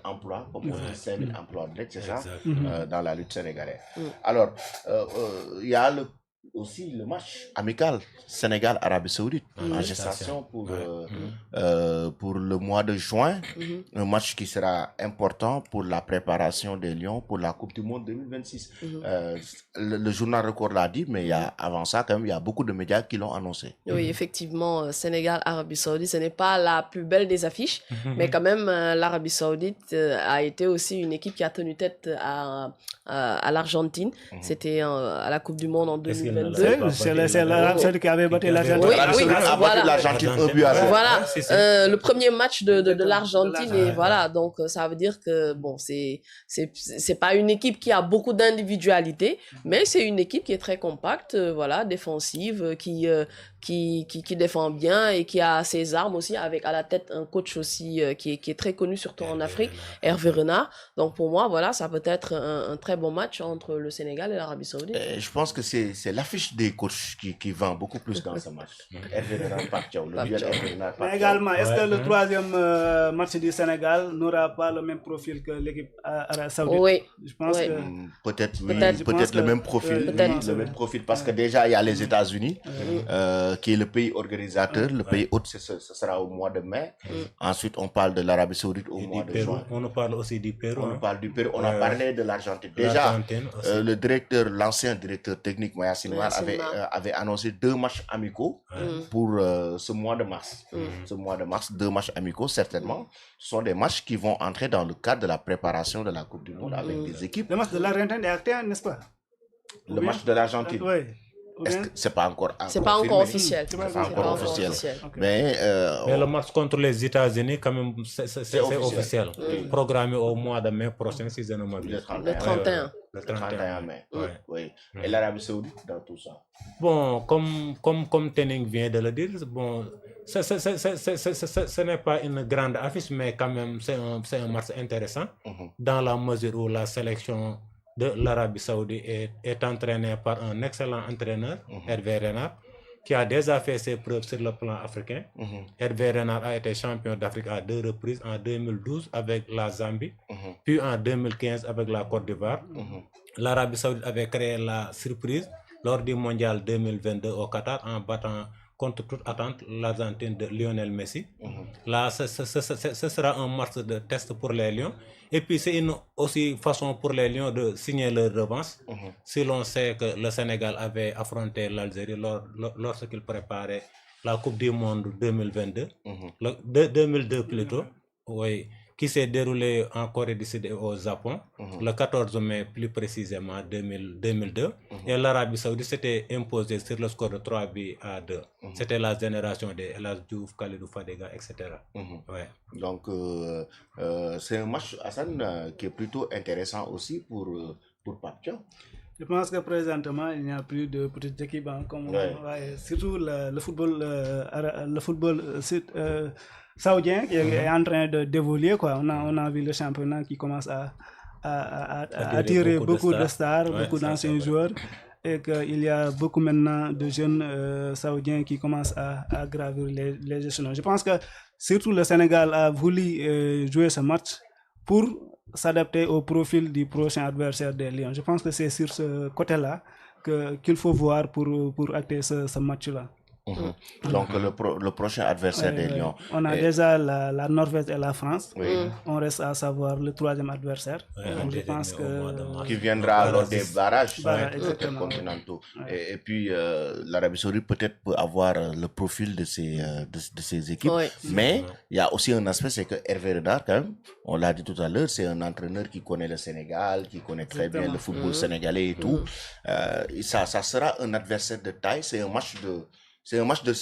emplois, comme on dit, 5 000 emplois directs, c'est ça, dans la lutte sénégalaise. Mm. Alors, il y a aussi le match amical Sénégal-Arabie Saoudite en gestation pour le mois de juin. Un match qui sera important pour la préparation des Lions pour la Coupe du Monde 2026. Le journal Record l'a dit, mais avant ça, quand même, il y a beaucoup de médias qui l'ont annoncé. Oui, effectivement, Sénégal-Arabie Saoudite, ce n'est pas la plus belle des affiches, mais quand même, l'Arabie Saoudite a été aussi une équipe qui a tenu tête à l'Argentine. C'était à la Coupe du Monde en 2022. C'est l'Arabie Saoudite qui avait battu l'Argentine. Oui, voilà. L'Argentine 1-0. Voilà, le premier match de l'Argentine, et voilà, donc ça veut dire que, bon, c'est pas une équipe qui a beaucoup d'individualité, mais c'est une équipe qui est très compacte, voilà, défensive, qui défend bien et qui a ses armes aussi, avec à la tête un coach aussi qui est très connu, surtout en Afrique, Hervé Renard. Donc pour moi, voilà, ça peut être un très bon match entre le Sénégal et l'Arabie Saoudite. Je pense que c'est l'affiche des coachs qui vend beaucoup plus dans ce match. Hervé Renard, Pape Thiaw, le duel Hervé Renard, Pape Thiaw. Mais également, est-ce que le troisième match du Sénégal n'aura pas le même profil que l'équipe saoudite? Oui. Je pense que... Peut-être le même profil. Le même profil, parce que déjà, il y a les États-Unis, qui est le pays organisateur. Le pays hôte, ce sera au mois de mai. Ensuite, on parle de l'Arabie Saoudite au mois de juin. On nous parle aussi du Pérou. On parle du Pérou. On a parlé de l'Argentine. Déjà, l'ancien directeur technique, Maya Sinwar, avait annoncé 2 matchs amicaux pour ce mois de mars. Ce mois de mars, 2 matchs amicaux, certainement. Ce sont des matchs qui vont entrer dans le cadre de la préparation de la Coupe du Monde avec des équipes. Le match de l'Argentine est acté, n'est-ce pas? Le match de l'Argentine. Oui. Est-ce que c'est pas encore officiel. C'est pas encore officiel. Okay. Mais le match contre les États-Unis, quand même, c'est officiel. Programmé au mois de mai prochain, si je ne m'abuse. Le 31. Le 31 mai. Oui. Et l'Arabie Saoudite dans tout ça. Bon, comme Tening vient de le dire, bon, ce n'est pas une grande affiche, mais quand même, c'est un match intéressant, dans la mesure où la sélection de l'Arabie Saoudite est entraînée par un excellent entraîneur, Hervé Renard, qui a déjà fait ses preuves sur le plan africain. Hervé Renard a été champion d'Afrique à 2 reprises, en 2012 avec la Zambie, puis en 2015 avec la Côte d'Ivoire. L'Arabie Saoudite avait créé la surprise lors du Mondial 2022 au Qatar en battant contre toute attente l'Argentine de Lionel Messi. Là, ce sera un match de test pour les Lions. Et puis, c'est une aussi façon pour les Lions de signer leur revanche. Si l'on sait que le Sénégal avait affronté l'Algérie lorsqu'il préparait la Coupe du Monde 2022, 2002 plutôt, oui, qui s'est déroulée en Corée du Sud et au Japon, le 14 mai plus précisément 2002. Et l'Arabie Saoudite s'était imposée sur le score de 3-2. C'était la génération de El Hadji Diouf, Khalidou Fadiga, etc. Ouais. Donc, c'est un match, Hassan, qui est plutôt intéressant aussi pour Pape Thiaw. Je pense que présentement, il n'y a plus de petites équipes, comme surtout le football saoudien qui est en train d'évoluer, quoi. On a vu le championnat qui commence à attirer beaucoup de stars, beaucoup d'anciens joueurs, et qu'il y a beaucoup maintenant de jeunes saoudiens qui commencent à gravir les échelons. Je pense que surtout le Sénégal a voulu jouer ce match pour s'adapter au profil du prochain adversaire des Lions. Je pense que c'est sur ce côté-là qu'il faut voir pour acter ce match-là. Donc le prochain adversaire des Lions. On a déjà la Norvège et la France. On reste à savoir le troisième adversaire. Donc je pense que qui viendra lors des barrages continentaux. Et puis l'Arabie Saoudite peut-être peut avoir le profil de ces équipes. Mais il y a aussi un aspect, c'est que Hervé Renard, quand même, on l'a dit tout à l'heure, c'est un entraîneur qui connaît le Sénégal, qui connaît très bien le football sénégalais et tout. Ça sera un adversaire de taille. Ça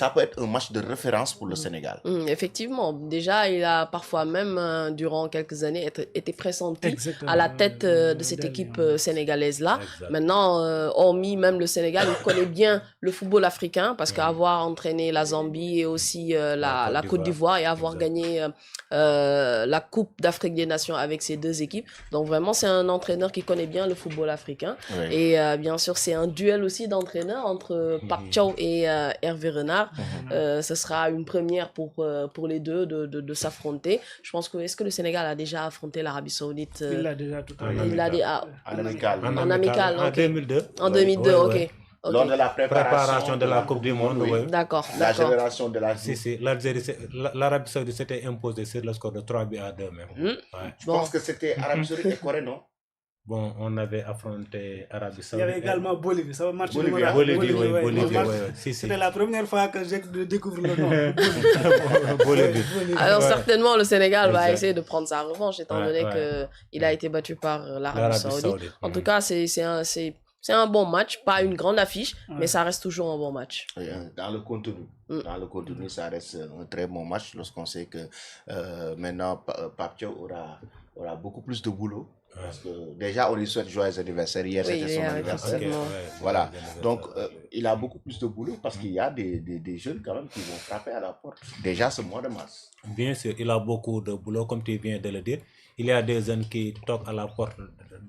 peut être un match de référence pour le Sénégal. Effectivement. Déjà, il a parfois même, durant quelques années, été pressenti à la tête de cette équipe sénégalaise-là. Maintenant, hormis même le Sénégal, il connaît bien le football africain, parce qu'avoir entraîné la Zambie et aussi la Côte d'Ivoire et avoir gagné la Coupe d'Afrique des Nations avec ces 2 équipes. Donc vraiment, c'est un entraîneur qui connaît bien le football africain. Et bien sûr, c'est un duel aussi d'entraîneurs entre Pape Thiaw et Hervé Hervé Renard. Ce sera une première pour les deux de s'affronter. Je pense que est-ce que le Sénégal a déjà affronté l'Arabie Saoudite? Il l'a déjà tout à l'heure. Il l'a dit En amical. En Ok. 2002. En 2002, ok. Ouais. Ok. Lors de la Préparation de la Coupe du Monde, oui. D'accord, La d'accord. génération de la Si, l'Arabie Saoudite s'était imposée sur le score de 3-2 même. Ouais. Je pense que c'était Arabie Saoudite et Corée, non? Bon, on avait affronté Arabie Il y Saoudite. avait également Bolivie. Ça va marcher. Bolivie, ouais. oui. Si. C'était la première fois que j'ai découvert le nom. Bolivie. Alors Ouais. certainement le Sénégal va Exact. essayer de prendre sa revanche étant donné qu'il a été battu par l'Arabie Saoudite. En tout cas, c'est un bon match, pas une grande affiche, mais ça reste toujours un bon match. Dans le contenu. Dans le contenu, ça reste un très bon match lorsqu'on sait que maintenant Pape Thiaw aura beaucoup plus de boulot. Parce que déjà, on lui souhaite joyeux anniversaire. Hier, c'était son anniversaire. Voilà. Donc, il a beaucoup plus de boulot parce qu'il y a des jeunes quand même qui vont frapper à la porte. Déjà ce mois de mars. Bien sûr, il a beaucoup de boulot, comme tu viens de le dire. Il y a des jeunes qui toquent à la porte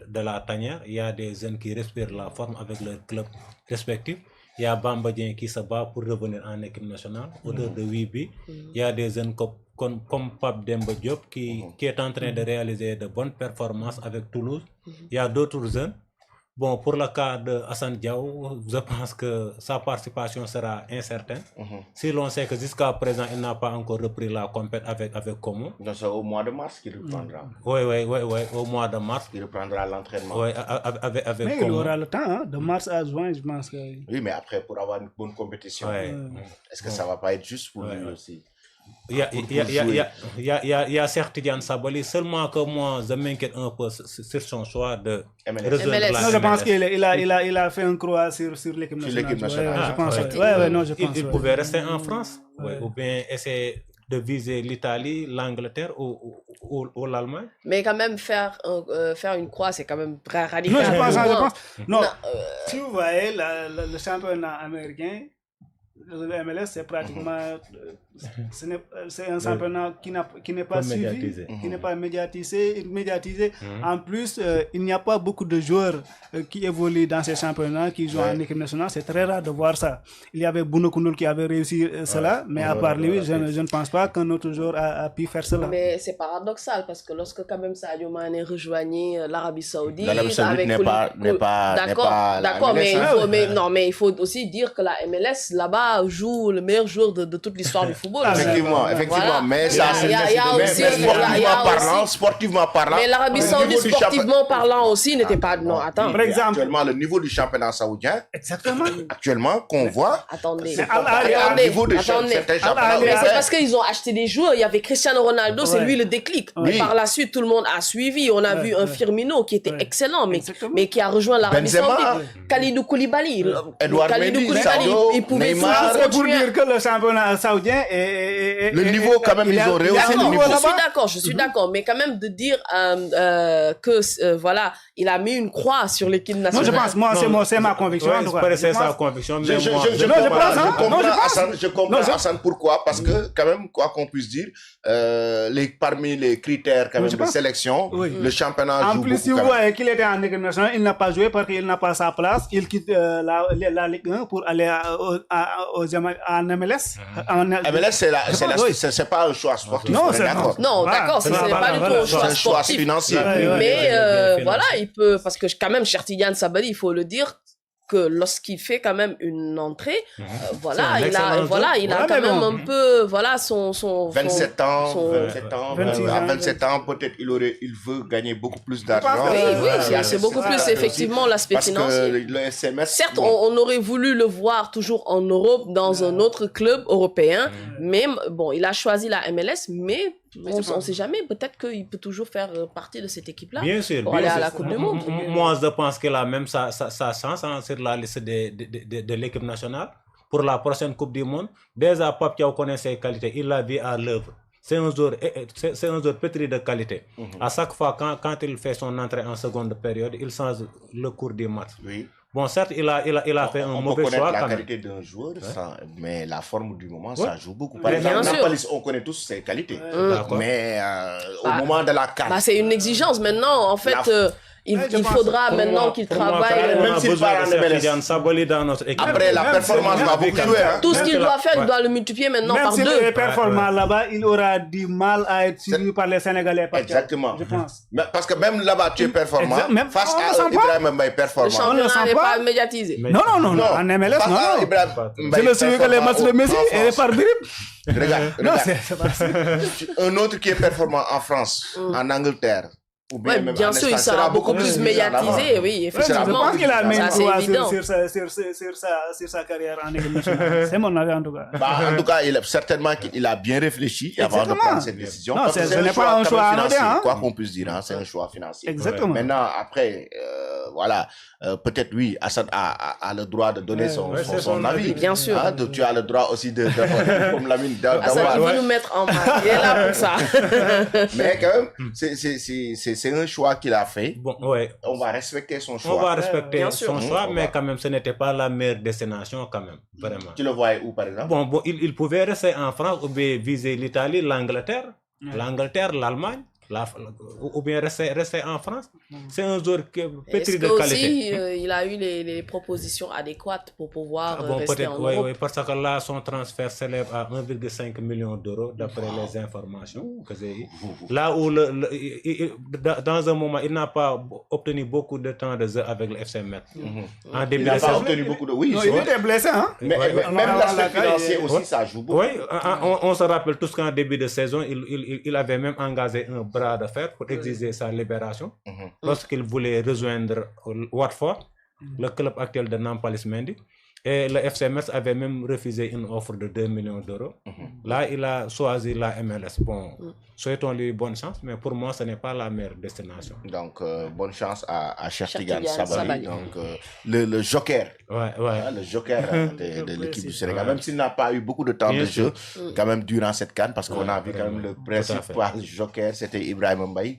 de la tanière. Il y a des jeunes qui respirent la forme avec leur club respectif. Il y a Bamba Dieng qui se bat pour revenir en équipe nationale, autour de 8 buts. Il y a des jeunes comme Pape Demba Diop qui est en train de réaliser de bonnes performances avec Toulouse. Il y a d'autres jeunes. Bon, pour le cas de Hassan Diaw, je pense que sa participation sera incertaine. Si l'on sait que jusqu'à présent, il n'a pas encore repris la compétition avec Como. Donc, c'est au mois de mars qu'il reprendra. Oui, au mois de mars. Il reprendra l'entraînement. Oui, avec Mais Como. il aura le temps, hein, de mars à juin, je pense que... Oui, mais après, pour avoir une bonne compétition, est-ce que ça ne va pas être juste pour lui aussi? Il y a certes Tidiane Sabaly, seulement que moi, je m'inquiète un peu sur son choix de rejoindre la Non, je pense MLS. qu'il a fait un croix sur l'équipe nationale. Je pense. Je pense. Il pouvait rester en France, ou bien essayer de viser l'Italie, l'Angleterre ou l'Allemagne. Mais quand même, faire une croix, c'est quand même très radical. Non, je pense. Non, si vous voyez le championnat américain, le MLS, c'est pratiquement c'est un championnat qui n'est pas suivi, qui n'est pas médiatisé. En plus, il n'y a pas beaucoup de joueurs qui évoluent dans ces championnats, qui jouent en équipe nationale. C'est très rare de voir ça. Il y avait Bounou Koundoul qui avait réussi cela, mais à part lui, je ne pense pas qu'un autre joueur a pu faire cela. Mais c'est paradoxal parce que lorsque quand même Sadio Mané rejoignait l'Arabie Saoudite, n'est pas d'accord, mais il faut aussi dire que la MLS là-bas joue le meilleur joueur de toute l'histoire du football. Effectivement, Voilà. mais ça sportivement parlant. Mais l'Arabie Saoudite, sportivement parlant aussi, n'était pas. Non, attends. Par exemple, actuellement, le niveau du championnat saoudien, exactement, qu'on voit, Attendez. au niveau de certains championnats. Mais c'est parce qu'ils ont acheté des joueurs. Il y avait Cristiano Ronaldo, c'est lui le déclic. Oui. Par la suite, tout le monde a suivi. On a vu un Firmino qui était excellent, mais qui a rejoint l'Arabie Saoudite. Kalidou Koulibaly. Edouard Mendy, Sadio, Neymar. c'est pour dire que le championnat saoudien est le niveau, quand même, ils ont rehaussé le niveau. Je suis d'accord, mais quand même de dire que voilà, il a mis une croix sur l'équipe nationale. Non, je pense, c'est ma conviction. C'est sa conviction. Je comprends Hassan pourquoi, parce que quand même, quoi qu'on puisse dire, parmi les critères quand même de sélection, le championnat joue beaucoup. En plus, si vous voyez qu'il était en équipe nationale, il n'a pas joué parce qu'il n'a pas sa place. Il quitte la Ligue 1 pour aller en MLS. MLS, c'est pas un choix sportif. Non, d'accord, ce n'est pas du tout un choix sportif. Financier. Mais voilà, il peut, parce que quand même, cher Tidiane Sabaly, il faut le dire, que lorsqu'il fait quand même une entrée, il a quand même un peu, son 27 ans, à 27 ans, peut-être il veut gagner beaucoup plus d'argent. Oui, c'est beaucoup plus effectivement l'aspect financier. Certes, on aurait voulu le voir toujours en Europe, dans un autre club européen, mais bon, il a choisi la MLS, mais on ne sait jamais, peut-être qu'il peut toujours faire partie de cette équipe-là pour aller à la Coupe du Monde. Moi, je pense qu'il a même sa chance sur la liste de l'équipe nationale pour la prochaine Coupe du Monde. Déjà, Pape Thiaw connaît ses qualités, il l'a vu à l'œuvre. C'est un joueur pétri de qualité. À chaque fois, quand il fait son entrée en seconde période, il change le cours du match. Oui. Bon, certes, il a fait un mauvais choix. On peut connaître la qualité d'un joueur, mais la forme du moment, ça joue beaucoup. Par exemple, Nampalis, on connaît tous ses qualités. Mais au moment de la carte... c'est une exigence. Maintenant, en fait, il faudra maintenant qu'il travaille. Même s'il part en MLS. Après, la performance va beaucoup jouer. Tout ce qu'il doit faire, il doit le multiplier maintenant par 2. Même s'il est performant là-bas, il aura du mal à être suivi par les Sénégalais. Exactement. Je pense. Parce que même là-bas, tu es performant. Face à Ibrahim Mbaye performant. Le championnat n'est pas médiatisé. Non. En MLS, non. Je le suis que les matchs de Messi et par Birib. Regarde. Non, c'est pas ça. Un autre qui est performant en France, en Angleterre, ou bien même bien en sûr, il Espagne, sera beaucoup plus médiatisé, oui, effectivement. Je pense qu'il a mis Ça, une c'est croix évident. sur sa carrière en équipe nationale. C'est mon avis en tout cas. En tout cas, certainement qu'il a bien réfléchi avant de prendre cette décision. Non, parce que ce n'est pas un choix financier, anodin. quoi qu'on puisse dire, c'est un choix financier. Exactement. Maintenant, après, voilà, peut-être oui, Assad a le droit de donner son avis. Bien sûr. Tu as le droit aussi de comme Lamine, Assad, il veut nous mettre en marche. Il est là pour ça. Mais quand même, c'est un choix qu'il a fait. Bon, ouais. On va respecter son choix. On va respecter son choix, mais va. quand même, ce n'était pas la meilleure destination, quand même, vraiment. Tu le voyais où, par exemple? Bon, il pouvait rester en France ou bien viser l'Italie, l'Angleterre, l'Allemagne, ou bien rester en France. C'est un joueur pétri de qualité. Aussi, il a eu les propositions adéquates pour pouvoir rester en Europe. Oui, parce que là, son transfert s'élève à 1,5 million d'euros, d'après les informations que j'ai eues. Là où, dans un moment, il n'a pas obtenu beaucoup de temps de jeu avec le FC Metz. En début Il n'a de pas saison. obtenu beaucoup de... Oui, Non, il était blessé, hein? Mais même l'aspect financier aussi, ça joue beaucoup. Oui, on se rappelle tous qu'en début de saison, il avait même engagé un bras de fer pour exiger sa libération. Lorsqu'il voulait rejoindre Watford, le club actuel de Nampalys Mendy. Et le FC Metz avait même refusé une offre de 2 millions d'euros. Là, il a choisi la MLS. Bon, souhaitons-lui bonne chance, mais pour moi, ce n'est pas la meilleure destination. Donc, bonne chance à Chertigan Chertigan Sabali. Donc, le joker. Ouais. Le joker de l'équipe du Sénégal. Même s'il n'a pas eu beaucoup de temps de jeu, quand même, durant cette CAN, parce qu'on a vu quand même le principal joker, c'était Ibrahim Mbaye.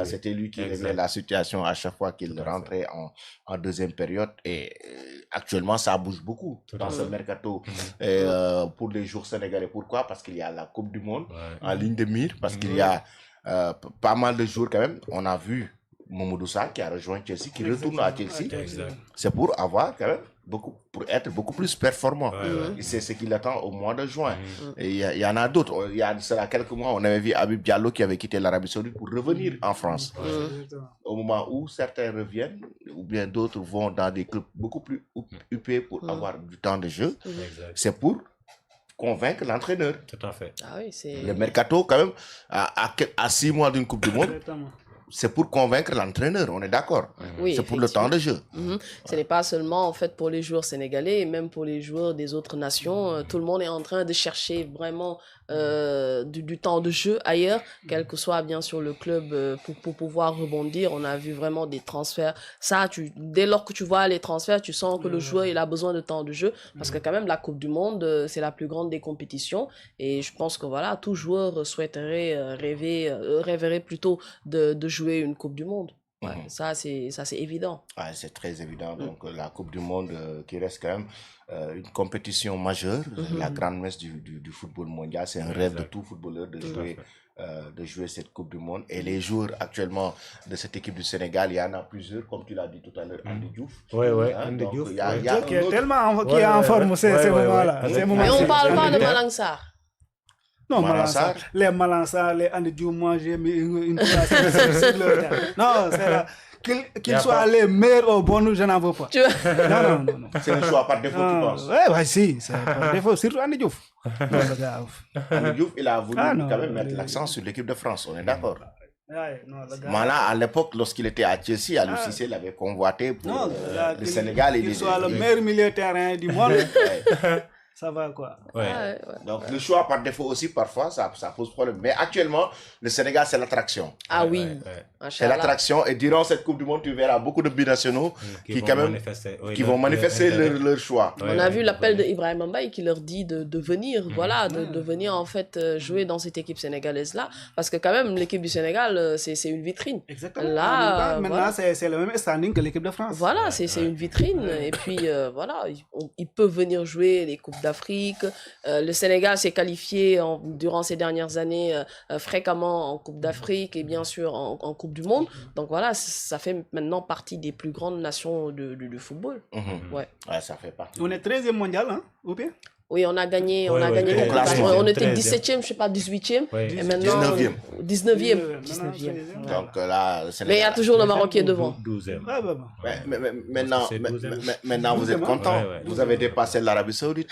C'était lui qui réglait la situation à chaque fois qu'il rentrait en deuxième période. Et actuellement, ça bouge beaucoup dans ce mercato pour les joueurs sénégalais. Pourquoi? Parce qu'il y a la Coupe du Monde en ligne de mire, parce qu'il y a pas mal de joueurs quand même. On a vu Mamadou Sarr qui a rejoint Chelsea, qui retourne à Chelsea. C'est pour avoir quand même pour être beaucoup plus performant. C'est ce qu'il attend au mois de juin. Et il y en a d'autres. Il y a cela quelques mois, on avait vu Habib Diallo qui avait quitté l'Arabie Saoudite pour revenir en France. Au moment où certains reviennent, ou bien d'autres vont dans des clubs beaucoup plus huppés pour avoir du temps de jeu, c'est pour convaincre l'entraîneur. Tout à fait. Ah oui, le mercato, quand même, à 6 mois d'une Coupe du Monde, c'est pour convaincre l'entraîneur, on est d'accord. Oui, c'est pour le temps de jeu. Ce n'est pas seulement en fait pour les joueurs sénégalais, même pour les joueurs des autres nations. Tout le monde est en train de chercher vraiment du temps de jeu ailleurs, quel que soit bien sûr le club, pour pouvoir rebondir. On a vu vraiment des transferts. Ça, dès lors que tu vois les transferts, tu sens que le joueur il a besoin de temps de jeu, parce que quand même la Coupe du Monde, c'est la plus grande des compétitions. Et je pense que voilà, tout joueur souhaiterait rêverait plutôt de jouer une Coupe du Monde. Ça c'est évident. C'est très évident. Donc la Coupe du Monde qui reste quand même une compétition majeure, la grande messe du football mondial. C'est un rêve de tout footballeur de jouer cette Coupe du Monde. Et les joueurs actuellement de cette équipe du Sénégal, il y en a plusieurs, comme tu l'as dit tout à l'heure, Andy Diouf. Andy Diouf. Qui est tellement en forme ces moments-là. Mais on ne parle pas de Malang Sarr. Non, Malansar, les Malansar, les Andy Diouf, moi j'ai mis une place sur le terrain. Non, c'est là. Qu'ils soient les meilleurs au bon, je n'en veux pas. Non. C'est un choix par défaut, tu penses? Oui, si, c'est par défaut, surtout Andy Diouf. Andy Diouf, il a voulu quand même mettre l'accent sur l'équipe de France, on est d'accord. Mala, à l'époque, lorsqu'il était à Chelsea, Aliou Cissé l'avait convoité pour le Sénégal. Il soit le meilleur milieu de terrain du monde. Ça va quoi. Donc le choix par défaut aussi parfois ça pose problème, mais actuellement le Sénégal c'est l'attraction. Oui. C'est l'attraction, et durant cette Coupe du Monde tu verras beaucoup de binationaux qui vont manifester leur choix. On a vu l'appel de Ibrahim Mbaye qui leur dit de venir, de venir en fait jouer dans cette équipe sénégalaise là, parce que quand même l'équipe du Sénégal c'est une vitrine. Exactement. Là, maintenant c'est le même standing que l'équipe de France. Voilà, c'est une vitrine, et puis voilà, il peut venir jouer les coupes d'Afrique. Le Sénégal s'est qualifié durant ces dernières années fréquemment en Coupe d'Afrique et bien sûr en Coupe du Monde. Donc voilà, ça fait maintenant partie des plus grandes nations du football. Ouais. Ouais, ça fait partie. On est 13e mondial, hein, ou bien? Oui, on a gagné, Ouais, ouais, beaucoup de classement. classements. On était 13e. 17e, je sais pas, 18e. Ouais. Et maintenant, 19e. 19e. 19e. Ouais. Donc là, le Sénégal. Mais il y a toujours le Maroc qui est devant. 12e. Ah, bah, bah. Mais maintenant, C'est 12e. maintenant, vous êtes content. Ouais, ouais. Vous avez dépassé l'Arabie Saoudite.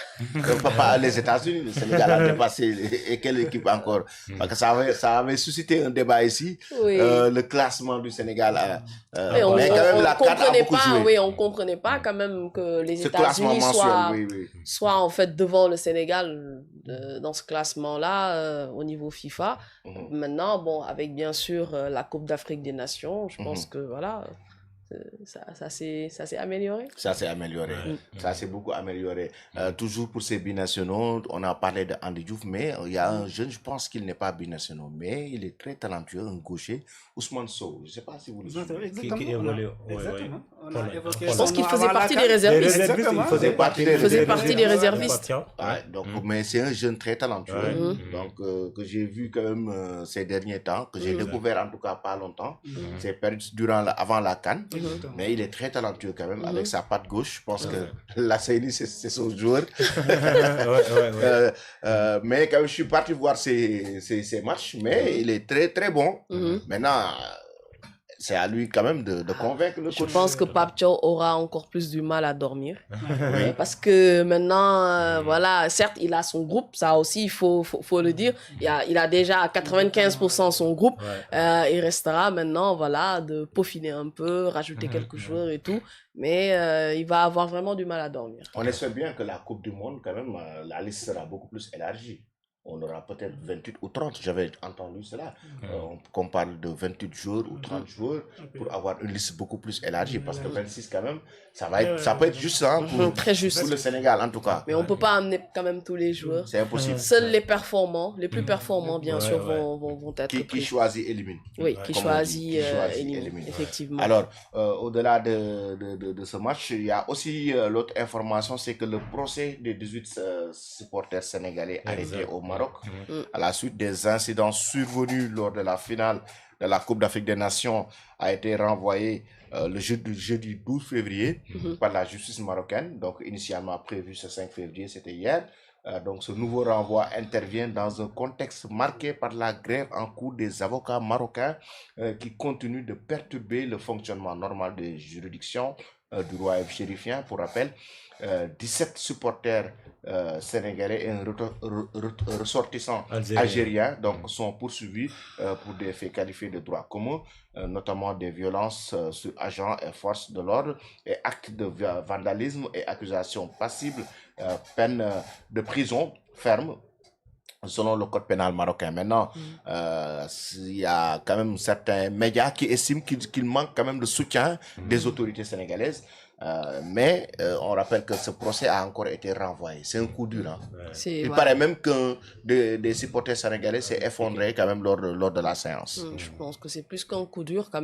Pas les États-Unis. Le Sénégal a dépassé. Et quelle équipe encore? Parce que ça avait suscité un débat ici. Oui. Le classement du Sénégal. Mais on mais quand même, on la CAN a comprenait beaucoup pas, joué. oui, on comprenait pas quand même que les Ce classement États-Unis mensuel, oui. soient en fait devant le Sénégal dans ce classement-là au niveau FIFA. Maintenant, bon, avec bien sûr la Coupe d'Afrique des Nations, je pense que voilà, ça s'est amélioré. Ça s'est amélioré. Ça s'est beaucoup amélioré. Toujours pour ces binationaux, on a parlé de Andy Diouf, mais il y a un jeune, je pense qu'il n'est pas binational, mais il est très talentueux, un gaucher, Ousmane Sow. Je ne sais pas si vous le suivez. Exactement. Qui évolue. Exactement. On a Voilà. évoqué Je pense son qu'il nom faisait avant la partie CAN. des réservistes. Exactement. Il faisait partie des faisait réservistes. partie des réservistes. Ouais, donc, mais c'est un jeune très talentueux, Ouais. donc que j'ai vu quand même ces derniers temps, que j'ai découvert en tout cas pas longtemps. C'est perdu avant la CAN, mais il est très talentueux quand même avec sa patte gauche. Je pense que la Seyni c'est son joueur. Mais quand même, je suis parti voir ces matchs, mais il est très très bon. Maintenant, c'est à lui quand même de convaincre le coach. Je pense que Pape Thiaw aura encore plus du mal à dormir. Parce que maintenant, voilà, certes, il a son groupe, ça aussi, il faut le dire. Il a déjà 95% son groupe. Il restera maintenant, voilà, de peaufiner un peu, rajouter quelques joueurs et tout. Mais il va avoir vraiment du mal à dormir. On espère bien que la Coupe du Monde, quand même, la liste sera beaucoup plus élargie. On aura peut-être 28 ou 30, j'avais entendu cela, qu'on parle de 28 joueurs ou 30 joueurs pour avoir une liste beaucoup plus élargie, parce que 26 quand même, ça peut être juste hein, Très juste. pour le Sénégal en tout cas. Mais on ne peut pas amener quand même tous les joueurs. C'est impossible. Seuls les performants, les plus performants bien sûr, vont être Qui pris. choisit élimine. Oui, qui Comme on choisit, dit, qui choisit, élimine, élimine. effectivement. Alors, au-delà de ce match, il y a aussi l'autre information, c'est que le procès des 18 supporters sénégalais arrêtés au Maroc, à la suite des incidents survenus lors de la finale de la Coupe d'Afrique des Nations, a été renvoyé le jeudi 12 février par la justice marocaine. Donc, initialement prévu ce 5 février, c'était hier. Donc, ce nouveau renvoi intervient dans un contexte marqué par la grève en cours des avocats marocains qui continuent de perturber le fonctionnement normal des juridictions du royaume chérifien. Pour rappel, 17 supporters sénégalais et un ressortissant algérien donc, sont poursuivis pour des faits qualifiés de droit commun, notamment des violences sur agents et forces de l'ordre et actes de vandalisme et accusations passibles, peine de prison ferme selon le code pénal marocain. Maintenant, il y a quand même certains médias qui estiment qu'il manque quand même de soutien des autorités sénégalaises. Mais on rappelle que ce procès a encore été renvoyé. C'est un coup dur. Hein. Il paraît même qu'un des supporters sénégalais s'est effondré quand même lors de la séance. Je pense que c'est plus qu'un coup dur quand même.